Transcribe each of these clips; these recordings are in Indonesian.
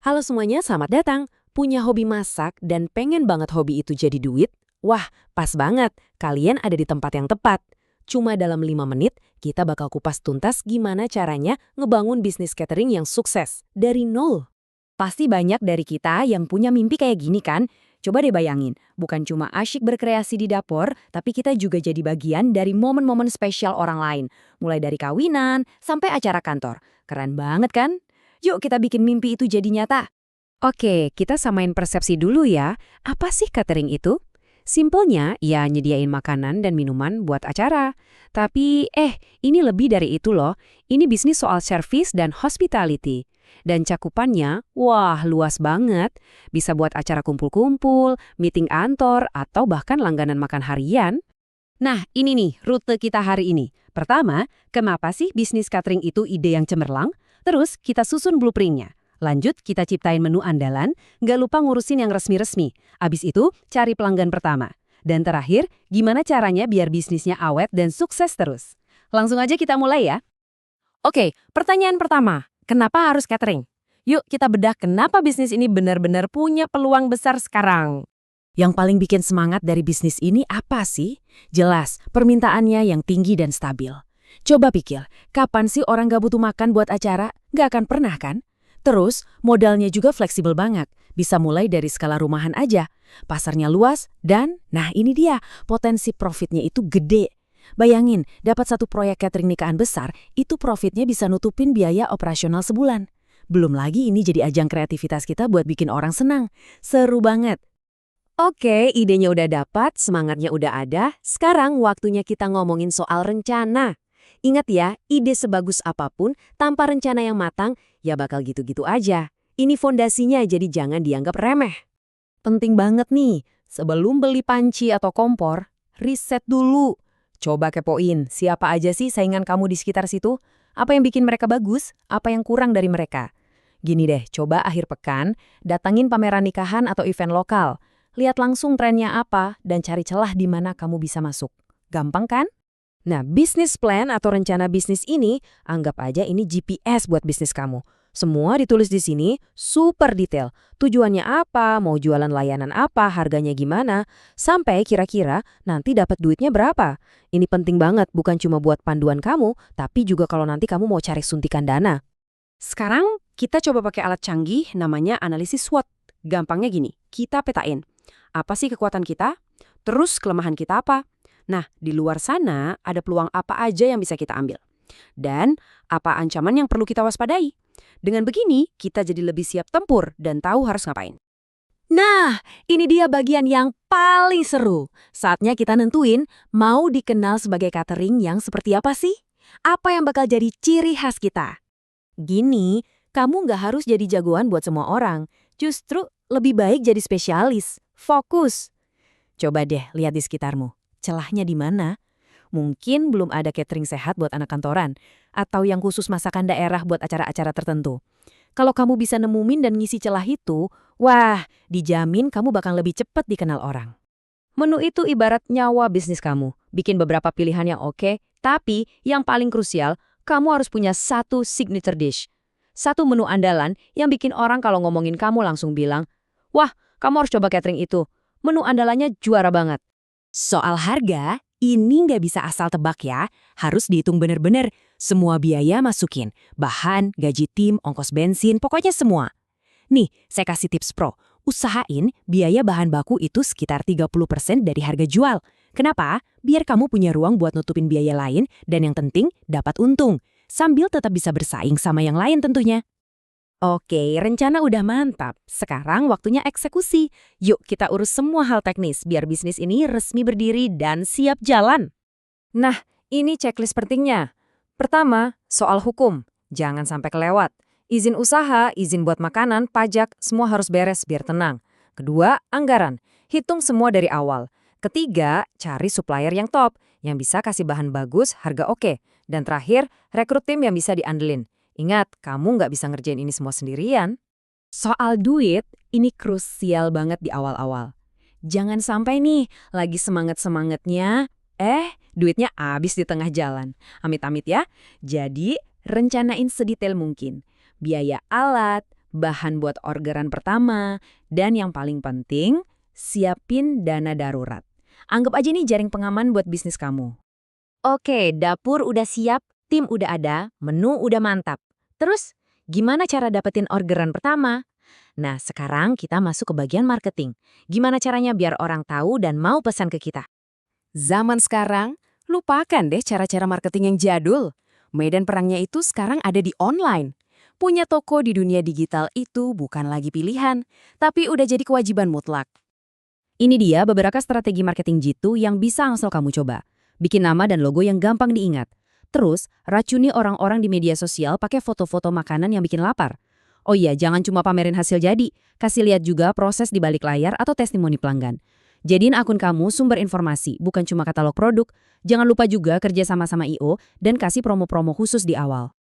Halo semuanya, selamat datang. Punya hobi masak dan pengen banget hobi itu jadi duit? Wah, pas banget. Kalian ada di tempat yang tepat. Cuma dalam 5 menit, kita bakal kupas tuntas gimana caranya ngebangun bisnis catering yang sukses. Dari nol. Pasti banyak dari kita yang punya mimpi kayak gini kan? Coba deh bayangin, bukan cuma asyik berkreasi di dapur, tapi kita juga jadi bagian dari momen-momen spesial orang lain. Mulai dari kawinan, sampai acara kantor. Keren banget kan? Yuk kita bikin mimpi itu jadi nyata. Oke, kita samain persepsi dulu ya. Apa sih catering itu? Simpelnya, ya nyediain makanan dan minuman buat acara. Tapi, ini lebih dari itu loh. Ini bisnis soal service dan hospitality. Dan cakupannya, wah luas banget. Bisa buat acara kumpul-kumpul, meeting kantor, atau bahkan langganan makan harian. Nah, ini nih rute kita hari ini. Pertama, kenapa sih bisnis catering itu ide yang cemerlang? Terus kita susun blueprintnya. Lanjut, kita ciptain menu andalan, nggak lupa ngurusin yang resmi-resmi. Abis itu, cari pelanggan pertama. Dan terakhir, gimana caranya biar bisnisnya awet dan sukses terus. Langsung aja kita mulai ya. Oke, pertanyaan pertama. Kenapa harus catering? Yuk kita bedah kenapa bisnis ini benar-benar punya peluang besar sekarang. Yang paling bikin semangat dari bisnis ini apa sih? Jelas, permintaannya yang tinggi dan stabil. Coba pikir, kapan sih orang gak butuh makan buat acara? Gak akan pernah kan? Terus, modalnya juga fleksibel banget. Bisa mulai dari skala rumahan aja. Pasarnya luas dan, nah ini dia, potensi profitnya itu gede. Bayangin, dapat satu proyek catering nikahan besar, itu profitnya bisa nutupin biaya operasional sebulan. Belum lagi ini jadi ajang kreativitas kita buat bikin orang senang. Seru banget. Oke, idenya udah dapat, semangatnya udah ada. Sekarang waktunya kita ngomongin soal rencana. Ingat ya, ide sebagus apapun, tanpa rencana yang matang, ya bakal gitu-gitu aja. Ini fondasinya, jadi jangan dianggap remeh. Penting banget nih, sebelum beli panci atau kompor, riset dulu. Coba kepoin, siapa aja sih saingan kamu di sekitar situ? Apa yang bikin mereka bagus? Apa yang kurang dari mereka? Gini deh, coba akhir pekan, datangin pameran nikahan atau event lokal. Lihat langsung trennya apa, dan cari celah di mana kamu bisa masuk. Gampang kan? Nah, bisnis plan atau rencana bisnis ini, anggap aja ini GPS buat bisnis kamu. Semua ditulis di sini, super detail. Tujuannya apa, mau jualan layanan apa, harganya gimana, sampai kira-kira nanti dapat duitnya berapa. Ini penting banget, bukan cuma buat panduan kamu, tapi juga kalau nanti kamu mau cari suntikan dana. Sekarang kita coba pakai alat canggih namanya analisis SWOT. Gampangnya gini, kita petain. Apa sih kekuatan kita? Terus kelemahan kita apa? Nah, di luar sana ada peluang apa aja yang bisa kita ambil. Dan apa ancaman yang perlu kita waspadai. Dengan begini, kita jadi lebih siap tempur dan tahu harus ngapain. Nah, ini dia bagian yang paling seru. Saatnya kita nentuin mau dikenal sebagai catering yang seperti apa sih? Apa yang bakal jadi ciri khas kita? Gini, kamu nggak harus jadi jagoan buat semua orang. Justru lebih baik jadi spesialis. Fokus. Coba deh lihat di sekitarmu. Celahnya di mana? Mungkin belum ada catering sehat buat anak kantoran, atau yang khusus masakan daerah buat acara-acara tertentu. Kalau kamu bisa nemuin dan ngisi celah itu, wah, dijamin kamu bakal lebih cepat dikenal orang. Menu itu ibarat nyawa bisnis kamu. Bikin beberapa pilihan yang oke, tapi yang paling krusial, kamu harus punya satu signature dish. Satu menu andalan yang bikin orang kalau ngomongin kamu langsung bilang, wah, kamu harus coba catering itu. Menu andalannya juara banget. Soal harga, ini nggak bisa asal tebak ya. Harus dihitung bener-bener. Semua biaya masukin. Bahan, gaji tim, ongkos bensin, pokoknya semua. Nih, saya kasih tips pro. Usahain biaya bahan baku itu sekitar 30% dari harga jual. Kenapa? Biar kamu punya ruang buat nutupin biaya lain dan yang penting dapat untung. Sambil tetap bisa bersaing sama yang lain tentunya. Oke, rencana udah mantap. Sekarang waktunya eksekusi. Yuk kita urus semua hal teknis biar bisnis ini resmi berdiri dan siap jalan. Nah, ini checklist pentingnya. Pertama, soal hukum. Jangan sampai kelewat. Izin usaha, izin buat makanan, pajak, semua harus beres biar tenang. Kedua, anggaran. Hitung semua dari awal. Ketiga, cari supplier yang top, yang bisa kasih bahan bagus, harga oke. Dan terakhir, rekrut tim yang bisa diandelin. Ingat, kamu nggak bisa ngerjain ini semua sendirian. Soal duit, ini krusial banget di awal-awal. Jangan sampai nih, lagi semangat-semangatnya, duitnya habis di tengah jalan. Amit-amit ya. Jadi, rencanain sedetail mungkin. Biaya alat, bahan buat orderan pertama, dan yang paling penting, siapin dana darurat. Anggap aja ini jaring pengaman buat bisnis kamu. Oke, dapur udah siap, tim udah ada, menu udah mantap. Terus, gimana cara dapetin orderan pertama? Nah, sekarang kita masuk ke bagian marketing. Gimana caranya biar orang tahu dan mau pesan ke kita? Zaman sekarang, lupakan deh cara-cara marketing yang jadul. Medan perangnya itu sekarang ada di online. Punya toko di dunia digital itu bukan lagi pilihan, tapi udah jadi kewajiban mutlak. Ini dia beberapa strategi marketing jitu yang bisa langsung kamu coba. Bikin nama dan logo yang gampang diingat. Terus, racuni orang-orang di media sosial pakai foto-foto makanan yang bikin lapar. Oh iya, jangan cuma pamerin hasil jadi. Kasih lihat juga proses di balik layar atau testimoni pelanggan. Jadiin akun kamu sumber informasi, bukan cuma katalog produk. Jangan lupa juga kerja sama-sama I.O. dan kasih promo-promo khusus di awal.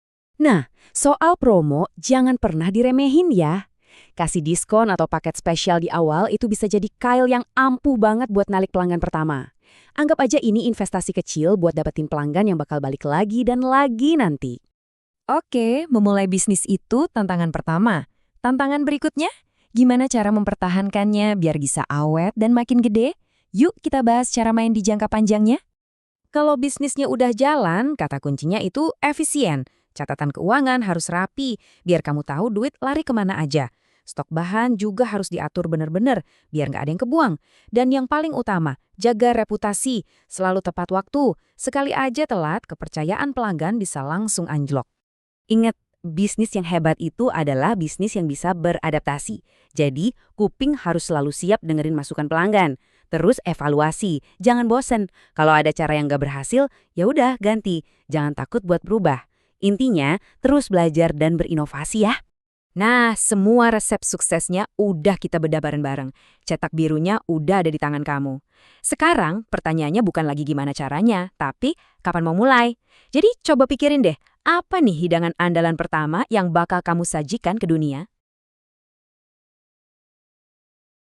Nah, soal promo jangan pernah diremehin ya. Kasih diskon atau paket spesial di awal itu bisa jadi kail yang ampuh banget buat narik pelanggan pertama. Anggap aja ini investasi kecil buat dapetin pelanggan yang bakal balik lagi dan lagi nanti. Oke, memulai bisnis itu tantangan pertama. Tantangan berikutnya, gimana cara mempertahankannya biar bisa awet dan makin gede? Yuk kita bahas cara main di jangka panjangnya. Kalau bisnisnya udah jalan, kata kuncinya itu efisien. Catatan keuangan harus rapi, biar kamu tahu duit lari kemana aja. Stok bahan juga harus diatur bener-bener, biar nggak ada yang kebuang. Dan yang paling utama, jaga reputasi, selalu tepat waktu. Sekali aja telat, kepercayaan pelanggan bisa langsung anjlok. Ingat, bisnis yang hebat itu adalah bisnis yang bisa beradaptasi. Jadi, kuping harus selalu siap dengerin masukan pelanggan. Terus evaluasi, jangan bosen. Kalau ada cara yang nggak berhasil, ya udah ganti. Jangan takut buat berubah. Intinya, terus belajar dan berinovasi ya. Nah, semua resep suksesnya udah kita bedah bareng-bareng. Cetak birunya udah ada di tangan kamu. Sekarang, pertanyaannya bukan lagi gimana caranya, tapi kapan mau mulai. Jadi, coba pikirin deh, apa nih hidangan andalan pertama yang bakal kamu sajikan ke dunia?